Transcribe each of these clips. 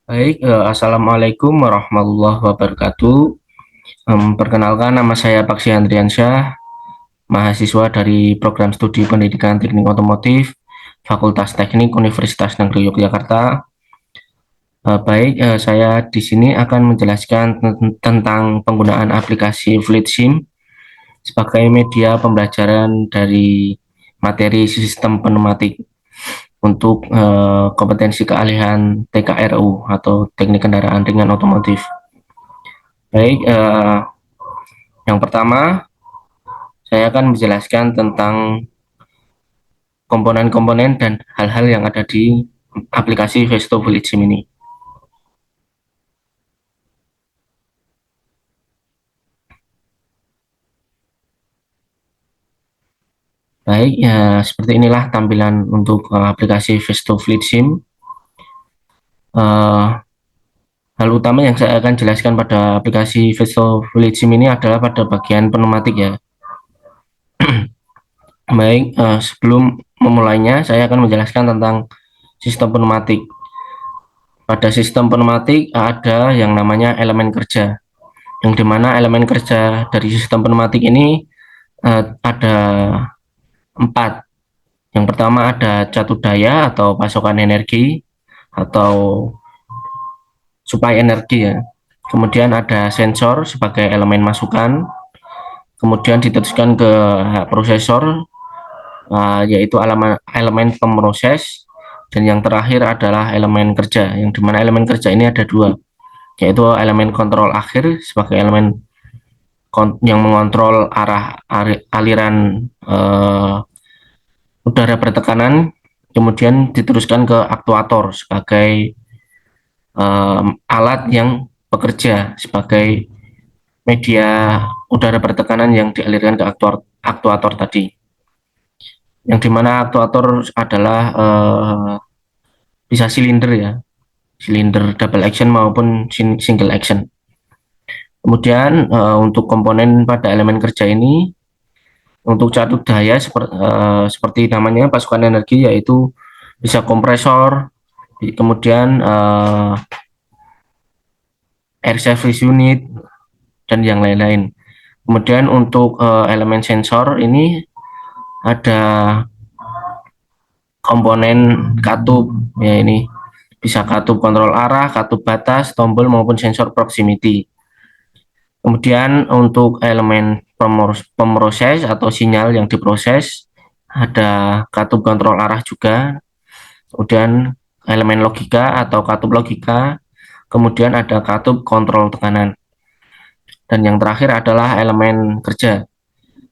Baik, Assalamualaikum warahmatullahi wabarakatuh. Perkenalkan, nama saya Paksi Andriansyah, mahasiswa dari program studi pendidikan teknik otomotif, Fakultas Teknik Universitas Negeri Yogyakarta. Saya di sini akan menjelaskan tentang penggunaan aplikasi Fleet Sim sebagai media pembelajaran dari materi sistem pneumatik untuk kompetensi keahlian TKRU atau Teknik Kendaraan Ringan Otomotif. Baik, yang pertama, saya akan menjelaskan tentang komponen-komponen dan hal-hal yang ada di aplikasi Vesto Village ini. Baik, ya seperti inilah tampilan untuk aplikasi Vesto Fleet Sim. Uh, Hal utama yang saya akan jelaskan pada aplikasi Vesto Fleet Sim ini adalah pada bagian pneumatik ya. Baik, sebelum memulainya, saya akan menjelaskan tentang sistem pneumatik. Pada sistem pneumatik ada yang namanya elemen kerja, yang dimana elemen kerja dari sistem pneumatik ini ada empat. Yang pertama ada catu daya atau pasokan energi atau supply energi ya. Kemudian ada sensor sebagai elemen masukan. Kemudian diteruskan ke prosesor, yaitu elemen pemroses. Dan yang terakhir adalah elemen kerja, yang dimana elemen kerja ini ada dua, yaitu elemen kontrol akhir sebagai elemen yang mengontrol arah aliran udara bertekanan, kemudian diteruskan ke aktuator sebagai alat yang bekerja sebagai media udara bertekanan yang dialirkan ke aktuator tadi. Yang dimana aktuator adalah bisa silinder ya, silinder double action maupun single action. Kemudian untuk komponen pada elemen kerja ini, untuk catu daya seperti namanya pasukan energi, yaitu bisa kompresor, kemudian air service unit, dan yang lain-lain. Kemudian untuk elemen sensor ini ada komponen katup, ya ini bisa katup kontrol arah, katup batas, tombol maupun sensor proximity. Kemudian untuk elemen pemroses atau sinyal yang diproses ada katup kontrol arah juga. Kemudian elemen logika atau katup logika, kemudian ada katup kontrol tekanan. Dan yang terakhir adalah elemen kerja.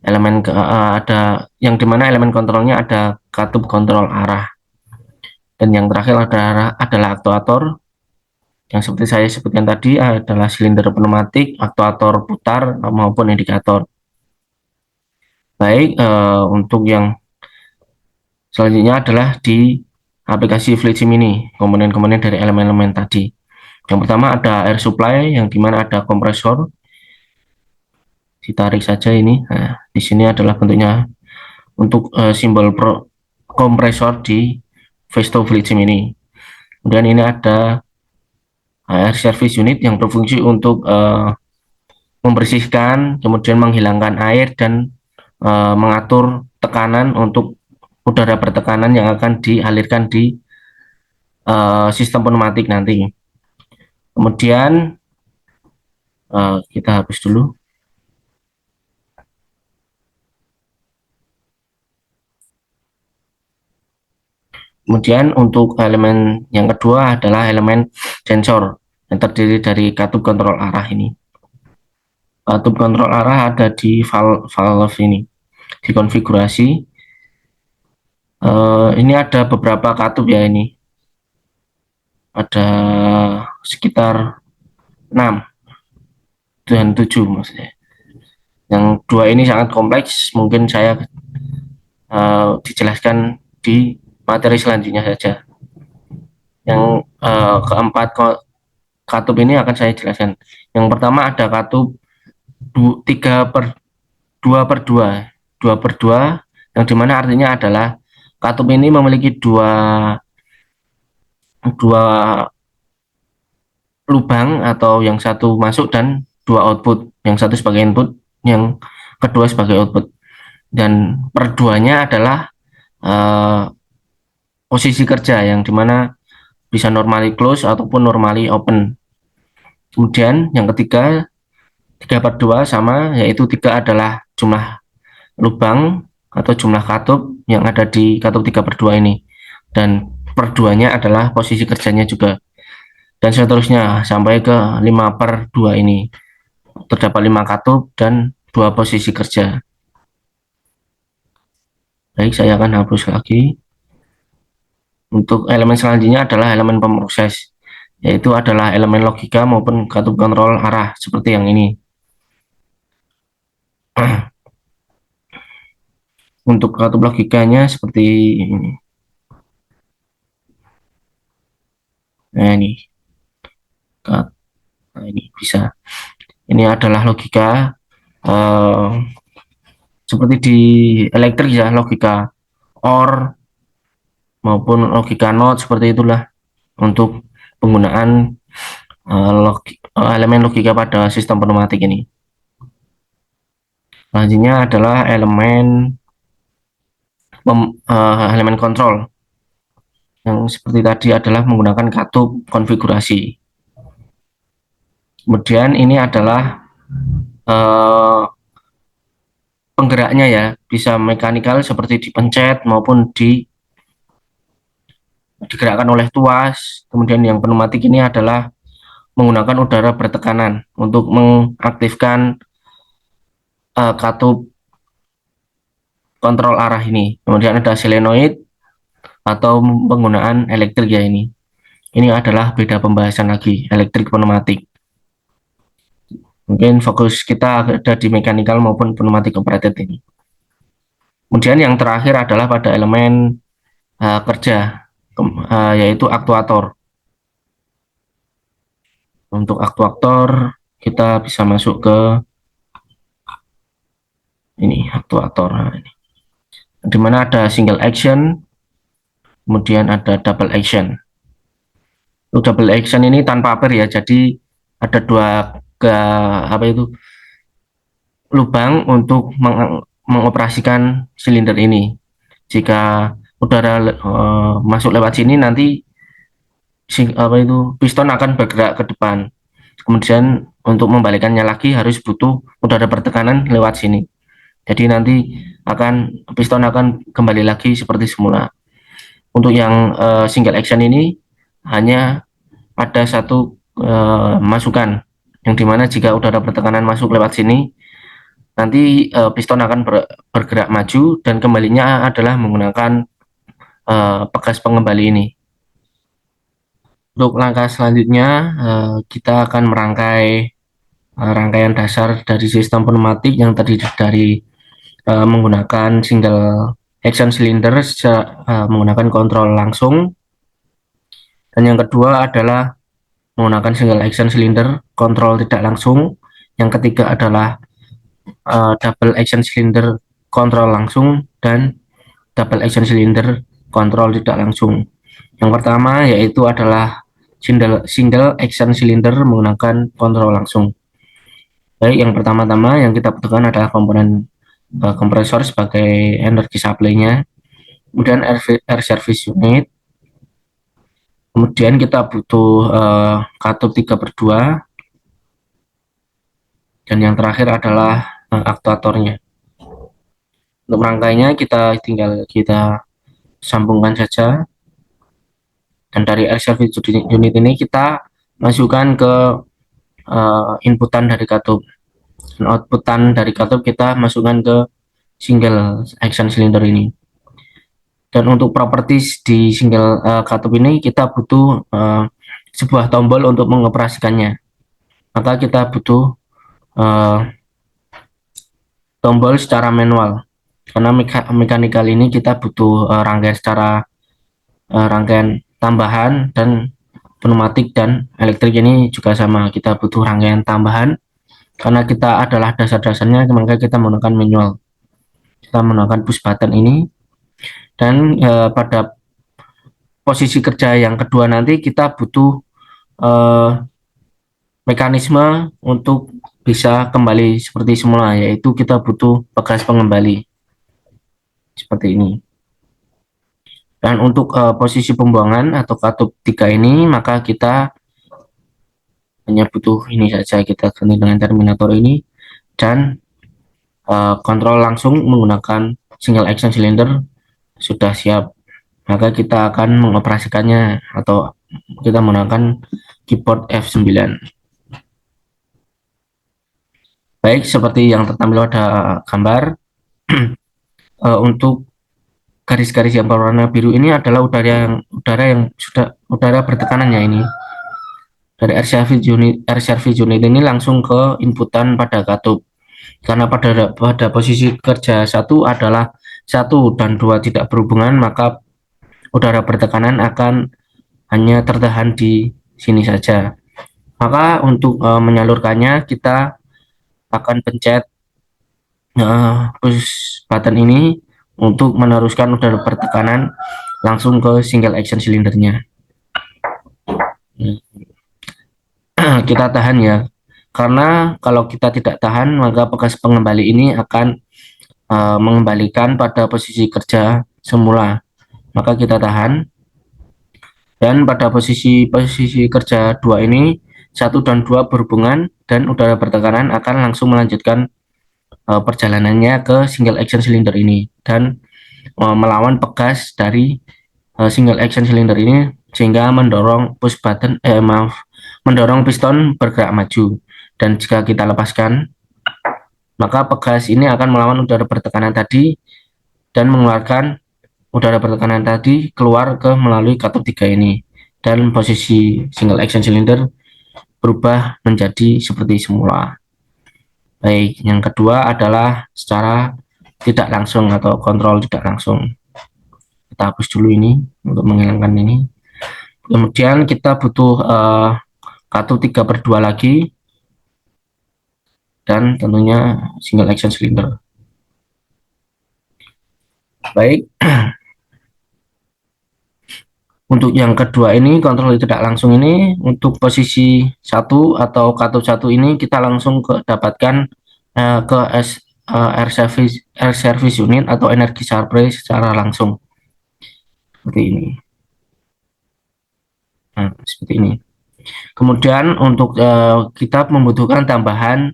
Ada yang dimana elemen kontrolnya ada katup kontrol arah. Dan yang terakhir adalah aktuator, yang seperti saya sebutkan tadi adalah silinder pneumatik, aktuator putar maupun indikator. Baik, untuk yang selanjutnya adalah di aplikasi FleetSim ini, komponen-komponen dari elemen-elemen tadi. Yang pertama ada air supply, yang dimana ada kompresor, ditarik saja ini. Nah, di sini adalah bentuknya untuk simbol kompresor di Vesto FleetSim ini. Kemudian ini ada air service unit yang berfungsi untuk membersihkan, kemudian menghilangkan air dan mengatur tekanan untuk udara bertekanan yang akan dialirkan di sistem pneumatik nanti. Kemudian kita hapus dulu. Kemudian untuk elemen yang kedua adalah elemen sensor yang terdiri dari katup kontrol arah ini. Katup kontrol arah ada di valve ini, di konfigurasi. Ini ada beberapa katup ya ini. Ada sekitar 6 dan 7 maksudnya. Yang dua ini sangat kompleks, mungkin saya dijelaskan di materi selanjutnya saja. Yang keempat katup ini akan saya jelaskan. Yang pertama ada katup 3 per 2 per 2, 2 per 2, yang dimana artinya adalah katup ini memiliki dua lubang atau yang satu masuk dan dua output, yang satu sebagai input, yang kedua sebagai output. Dan per duanya adalah posisi kerja yang dimana bisa normally close ataupun normally open. Kemudian yang ketiga, 3 per 2 sama, yaitu 3 adalah jumlah lubang atau jumlah katup yang ada di katup 3 per 2 ini. Dan per 2-nya adalah posisi kerjanya juga. Dan seterusnya sampai ke 5 per 2 ini. Terdapat 5 katup dan 2 posisi kerja. Baik, saya akan hapus lagi. Untuk elemen selanjutnya adalah elemen pemroses, yaitu adalah elemen logika maupun katup kontrol arah seperti yang ini. Untuk katup logikanya seperti ini. Nah ini bisa. Ini adalah logika seperti di elektrik ya, logika OR maupun logika NOT seperti itulah untuk penggunaan elemen logika pada sistem pneumatik ini. Selanjutnya adalah elemen kontrol yang seperti tadi adalah menggunakan katup konfigurasi. Kemudian ini adalah penggeraknya ya, bisa mekanikal seperti dipencet maupun digerakkan oleh tuas. Kemudian yang pneumatik ini adalah menggunakan udara bertekanan untuk mengaktifkan katup kontrol arah ini. Kemudian ada solenoid atau penggunaan elektrik ya ini. Ini adalah beda pembahasan lagi, elektrik pneumatik. Mungkin fokus kita ada di mechanical maupun pneumatic operated ini. Kemudian yang terakhir adalah pada elemen kerja, yaitu aktuator. Untuk aktuator kita bisa masuk ke ini aktuator. Nah, ini. Di mana ada single action, kemudian ada double action. Untuk double action ini tanpa paper ya, jadi ada dua lubang untuk mengoperasikan silinder ini. Jika udara masuk lewat sini, nanti piston akan bergerak ke depan. Kemudian untuk membalikannya lagi harus butuh udara bertekanan lewat sini. Jadi nanti piston akan kembali lagi seperti semula. Untuk yang single action ini hanya ada satu masukan, yang dimana jika udara bertekanan masuk lewat sini, nanti piston akan bergerak maju dan kembalinya adalah menggunakan pegas pengembali ini. Untuk langkah selanjutnya kita akan merangkai rangkaian dasar dari sistem pneumatik yang terdiri dari menggunakan single action cylinder menggunakan kontrol langsung, dan yang kedua adalah menggunakan single action cylinder kontrol tidak langsung, yang ketiga adalah double action cylinder kontrol langsung, dan double action cylinder kontrol tidak langsung. Yang pertama yaitu adalah single action cylinder menggunakan kontrol langsung. Baik, yang pertama-tama yang kita butuhkan adalah komponen kompresor sebagai energi supply-nya, kemudian air service unit, kemudian kita butuh katup 3 per 2, dan yang terakhir adalah aktuatornya. Untuk rangkainya kita sambungkan saja, dan dari air service unit ini kita masukkan ke inputan dari katup, dan outputan dari katup kita masukkan ke single action cylinder ini. Dan untuk properties di single katup ini kita butuh sebuah tombol untuk mengoperasikannya, maka kita butuh tombol secara manual, karena mekanikal ini kita butuh rangkaian tambahan, dan pneumatik dan elektrik ini juga sama, kita butuh rangkaian tambahan karena kita adalah dasar-dasarnya, maka kita menggunakan manual, kita menggunakan push button ini. Dan pada posisi kerja yang kedua nanti kita butuh mekanisme untuk bisa kembali seperti semula, yaitu kita butuh pegas pengembali seperti ini. Dan untuk posisi pembuangan atau katup 3 ini, maka kita hanya butuh ini saja, kita ganti dengan terminator ini dan kontrol langsung menggunakan single action cylinder sudah siap. Maka kita akan mengoperasikannya atau kita menggunakan keyboard F9. Baik, seperti yang tertampil pada gambar, untuk garis-garis yang berwarna biru ini adalah udara bertekanannya ini. Dari air service unit ini langsung ke inputan pada katup. Karena pada posisi kerja satu adalah 1 dan 2 tidak berhubungan, maka udara bertekanan akan hanya tertahan di sini saja. Maka untuk menyalurkannya kita akan pencet push button ini untuk meneruskan udara bertekanan langsung ke single action silindernya. Kita tahan ya, karena kalau kita tidak tahan maka pegas pengembali ini akan mengembalikan pada posisi kerja semula. Maka kita tahan, dan pada posisi kerja 2 ini 1 dan 2 berhubungan dan udara bertekanan akan langsung melanjutkan perjalanannya ke single action cylinder ini dan melawan pegas dari single action cylinder ini sehingga mendorong mendorong piston bergerak maju. Dan jika kita lepaskan, maka pegas ini akan melawan udara bertekanan tadi dan mengeluarkan udara bertekanan tadi keluar melalui katup 3 ini, dan posisi single action cylinder berubah menjadi seperti semula. Baik, yang kedua adalah secara tidak langsung atau kontrol tidak langsung. Kita hapus dulu ini untuk menghilangkan ini. Kemudian kita butuh katup 3/2 lagi dan tentunya single action cylinder. Baik, untuk yang kedua ini kontrol tidak langsung ini, untuk posisi 1 atau katup 1 ini kita langsung dapatkan ke air service unit atau energi supply secara langsung seperti ini. Nah, seperti ini. Kemudian untuk kita membutuhkan tambahan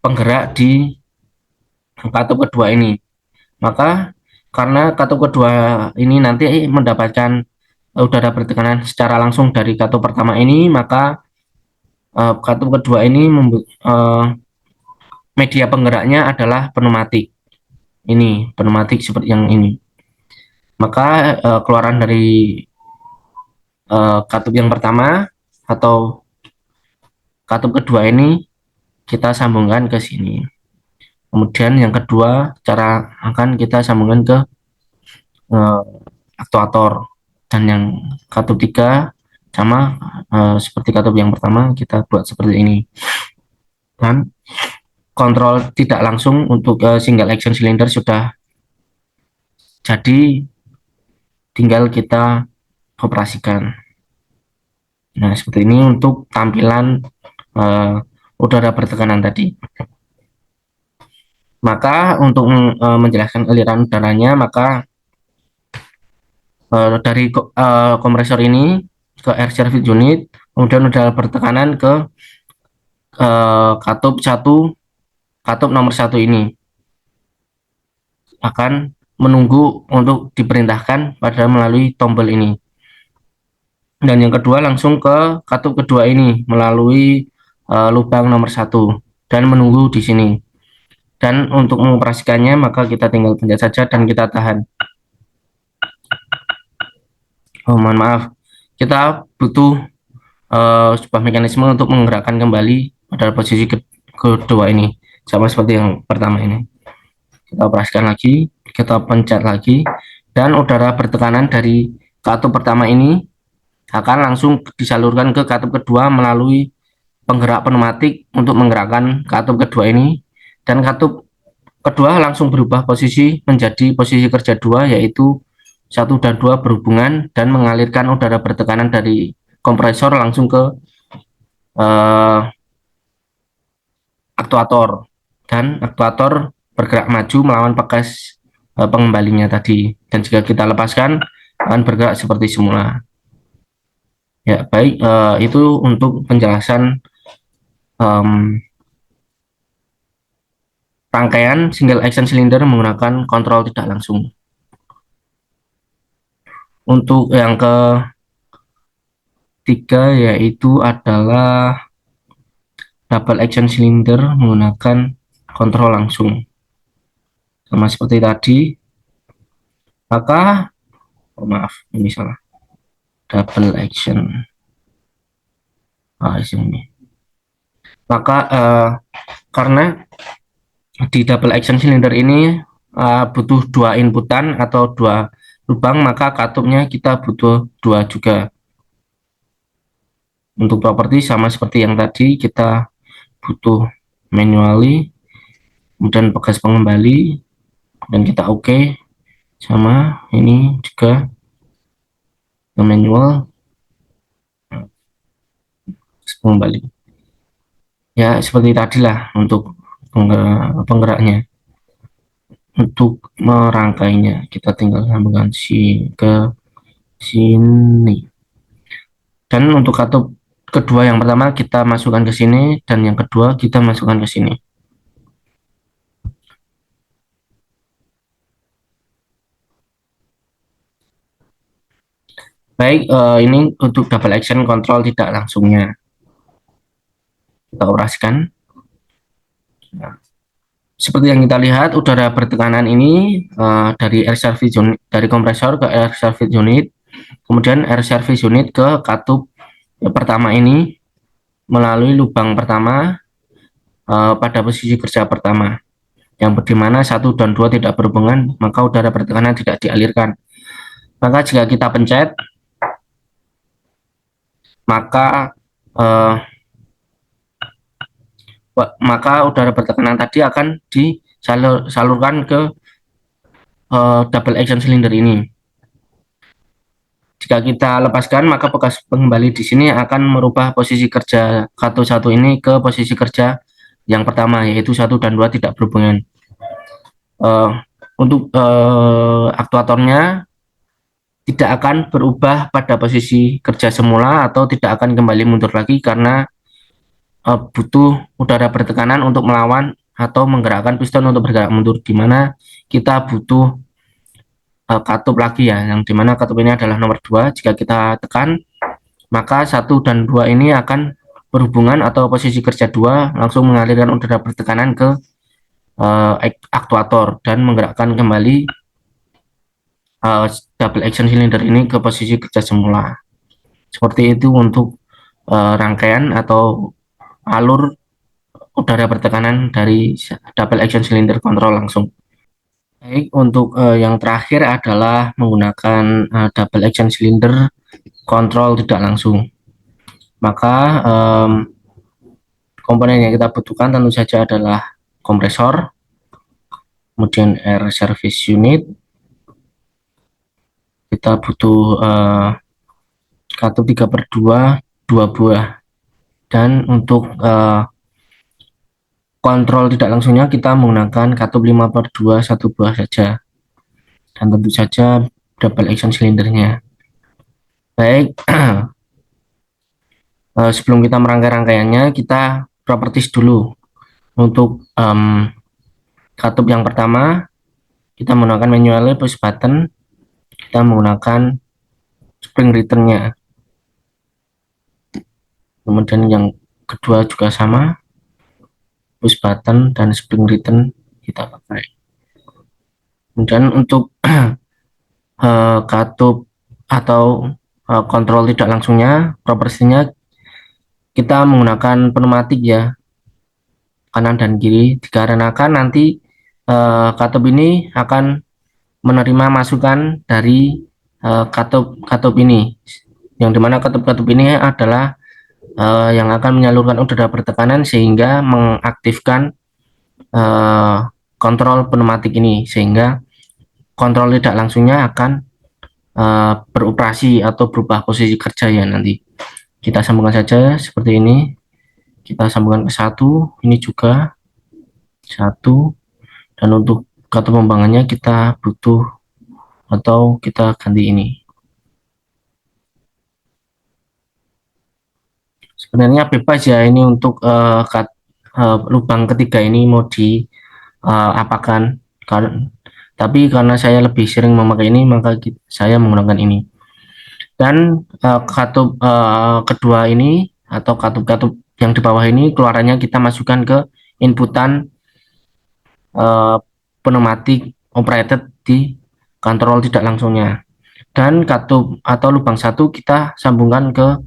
penggerak di katup kedua ini. Maka karena katup kedua ini nanti mendapatkan udara bertekanan secara langsung dari katup pertama ini, maka katup kedua ini media penggeraknya adalah pneumatik. Ini pneumatik seperti yang ini. Maka keluaran dari katup yang pertama atau katup kedua ini kita sambungkan ke sini. Kemudian yang kedua cara akan kita sambungkan ke aktuator, dan yang katup 3 sama seperti katup yang pertama kita buat seperti ini. Dan kontrol tidak langsung untuk single action cylinder sudah jadi, tinggal kita operasikan. Nah, seperti ini untuk tampilan udara bertekanan tadi. Maka untuk menjelaskan aliran udaranya, maka dari kompresor ini ke air service unit, kemudian udara bertekanan ke katup nomor 1 ini akan menunggu untuk diperintahkan pada melalui tombol ini. Dan yang kedua langsung ke katup kedua ini melalui lubang nomor 1 dan menunggu di sini. Dan untuk mengoperasikannya maka kita tinggal pencet saja dan kita tahan. Mohon maaf, kita butuh sebuah mekanisme untuk menggerakkan kembali pada posisi kedua ini, sama seperti yang pertama ini. Kita operasikan lagi, kita pencet lagi, dan udara bertekanan dari katup pertama ini akan langsung disalurkan ke katup kedua melalui penggerak pneumatik untuk menggerakkan katup kedua ini, dan katup kedua langsung berubah posisi menjadi posisi kerja 2, yaitu 1 dan 2 berhubungan dan mengalirkan udara bertekanan dari kompresor langsung ke eh, aktuator, dan aktuator bergerak maju melawan bekas pengembalinya tadi, dan jika kita lepaskan akan bergerak seperti semula. Ya, baik, itu untuk penjelasan um, rangkaian single action cylinder menggunakan kontrol tidak langsung. Untuk yang ketiga yaitu adalah double action cylinder menggunakan kontrol langsung. Sama seperti tadi, maka maaf ini salah. Double action. Ini. Maka karena di double action cylinder ini butuh dua inputan atau dua lubang, maka katupnya kita butuh dua juga. Untuk properti sama seperti yang tadi, kita butuh manually, kemudian bekas pengembali, dan kita oke. Sama ini juga manual pengembali. Ya seperti tadi lah untuk penggeraknya. Untuk merangkainya kita tinggal sambungkan ke sini. Dan untuk katup kedua yang pertama kita masukkan ke sini, dan yang kedua kita masukkan ke sini. Baik, ini untuk double action control tidak langsungnya. Kita operasikan. Nah, seperti yang kita lihat, udara bertekanan ini dari air service unit, dari kompresor ke air service unit, kemudian air service unit ke katup pertama ini melalui lubang pertama pada posisi kerja pertama, yang dimana 1 dan 2 tidak berhubungan, maka udara bertekanan tidak dialirkan. Maka jika kita pencet, maka udara bertekanan tadi akan disalurkan ke double action cylinder ini. Jika kita lepaskan, maka bekas pengembali di sini akan merubah posisi kerja katup 1 ini ke posisi kerja yang pertama, yaitu 1 dan 2 tidak berhubungan. Untuk aktuatornya tidak akan berubah pada posisi kerja semula atau tidak akan kembali mundur lagi, karena butuh udara bertekanan untuk melawan atau menggerakkan piston untuk bergerak mundur, di mana kita butuh katup lagi ya, yang dimana katup ini adalah nomor 2. Jika kita tekan, maka 1 dan 2 ini akan berhubungan atau posisi kerja 2 langsung mengalirkan udara bertekanan ke aktuator dan menggerakkan kembali double action cylinder ini ke posisi kerja semula. Seperti itu untuk rangkaian atau alur udara bertekanan dari double action cylinder kontrol langsung. Baik, untuk yang terakhir adalah menggunakan double action cylinder kontrol tidak langsung. Maka komponen yang kita butuhkan tentu saja adalah kompresor, kemudian air service unit, kita butuh katup 3/2, 2 buah, dan untuk kontrol tidak langsungnya kita menggunakan katup 5/2, 1 buah saja, dan tentu saja double action cylindernya. Baik, sebelum kita merangkai rangkaiannya, kita properties dulu. Untuk katup yang pertama kita menggunakan manual push button, kita menggunakan spring returnnya. Kemudian yang kedua juga sama, push button dan spring return kita pakai. Kemudian untuk katup atau kontrol tidak langsungnya, propertinya kita menggunakan pneumatik ya, kanan dan kiri, dikarenakan nanti katup ini akan menerima masukan dari katup ini, yang dimana katup ini adalah yang akan menyalurkan udara bertekanan sehingga mengaktifkan kontrol pneumatik ini, sehingga kontrol tidak langsungnya akan beroperasi atau berubah posisi kerja ya nanti. Kita sambungkan saja seperti ini. kita sambungkan ke satu, ini juga satu, dan untuk kartu pembangannya kita butuh atau kita ganti ini. Sebenarnya bebas ya ini untuk lubang ketiga ini mau diapakan, tapi karena saya lebih sering memakai ini maka saya menggunakan ini. Dan katup kedua ini atau katup-katup yang di bawah ini keluarannya kita masukkan ke inputan uh, pneumatik operated di kontrol tidak langsungnya. Dan katup atau lubang satu kita sambungkan ke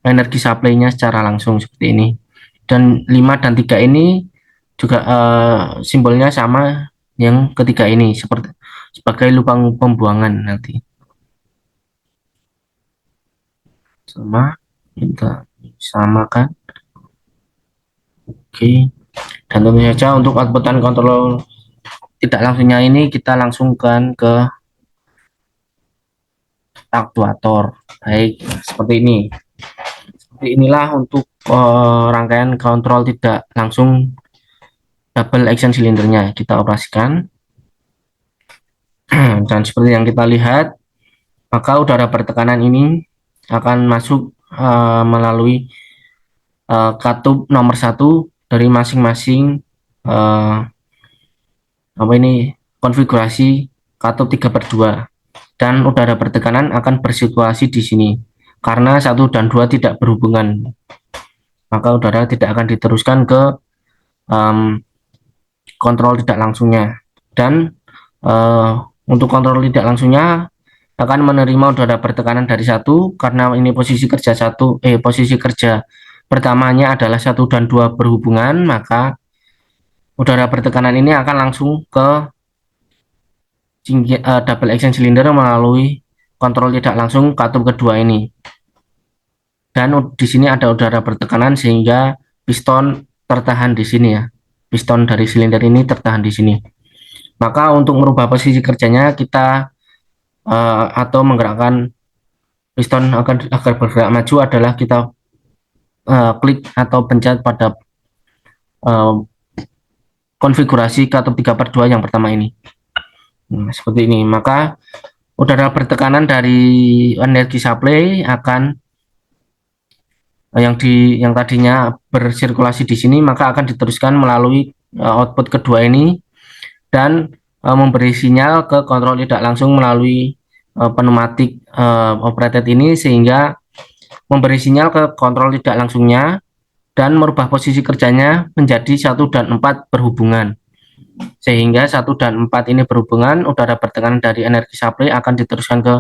energi supply-nya secara langsung seperti ini. Dan 5 dan 3 ini juga simbolnya sama yang ketiga ini sebagai lubang pembuangan nanti. Sama, kita samakan. Oke. Dan tentu saja untuk outputan kontrol tidak langsungnya ini kita langsungkan ke aktuator. Baik, seperti ini. Seperti inilah untuk rangkaian kontrol tidak langsung double action silindernya kita operasikan. Dan seperti yang kita lihat, maka udara bertekanan ini akan masuk melalui katup nomor 1 dari masing-masing konfigurasi katup 3/2, dan udara bertekanan akan bersirkulasi di sini. Karena 1 dan 2 tidak berhubungan, maka udara tidak akan diteruskan ke kontrol tidak langsungnya. Dan untuk kontrol tidak langsungnya akan menerima udara bertekanan dari 1, karena ini posisi kerja pertamanya adalah 1 dan 2 berhubungan, maka udara bertekanan ini akan langsung ke double action cylinder melalui kontrol tidak langsung katup kedua ini. Dan di sini ada udara bertekanan sehingga piston tertahan di sini ya. Piston dari silinder ini tertahan di sini. Maka untuk merubah posisi kerjanya kita atau menggerakkan piston agar bergerak maju adalah kita klik atau pencet pada konfigurasi katup 3/2 yang pertama ini. Nah, seperti ini. Maka udara bertekanan dari energi supply akan yang tadinya bersirkulasi di sini maka akan diteruskan melalui output kedua ini dan memberi sinyal ke kontrol tidak langsung melalui pneumatik operated ini, sehingga memberi sinyal ke kontrol tidak langsungnya dan merubah posisi kerjanya menjadi 1 dan 4 berhubungan. Sehingga 1 dan 4 ini berhubungan, udara bertekanan dari energi supply akan diteruskan ke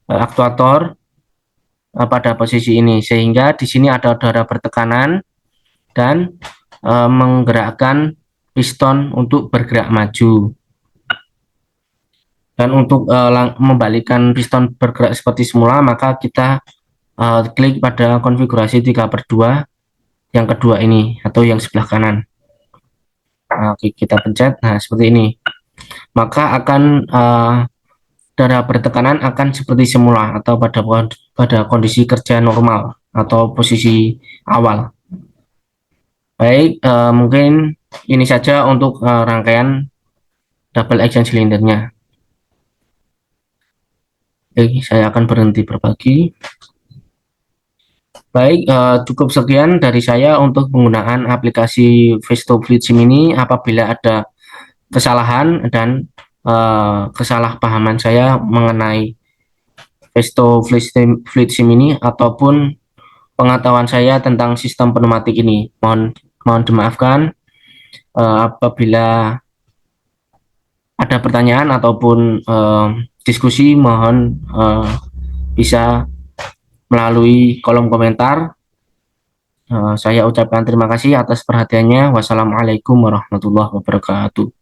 aktuator pada posisi ini, sehingga di sini ada udara bertekanan dan menggerakkan piston untuk bergerak maju. Dan untuk membalikkan piston bergerak seperti semula, maka kita klik pada konfigurasi 3/2 yang kedua ini atau yang sebelah kanan. Nah, kita pencet, nah seperti ini. Maka akan udara bertekanan akan seperti semula atau pada kondisi kerja normal atau posisi awal. Baik, mungkin ini saja untuk rangkaian double action silindernya. Oke, saya akan berhenti berbagi. Baik, cukup sekian dari saya untuk penggunaan aplikasi Visto Fleet Sim ini. Apabila ada kesalahan dan kesalahpahaman saya mengenai Visto Fleet Sim ini ataupun pengetahuan saya tentang sistem pneumatik ini, mohon dimaafkan. Apabila ada pertanyaan ataupun diskusi, mohon bisa melalui kolom komentar. Saya ucapkan terima kasih atas perhatiannya. Wassalamualaikum warahmatullahi wabarakatuh.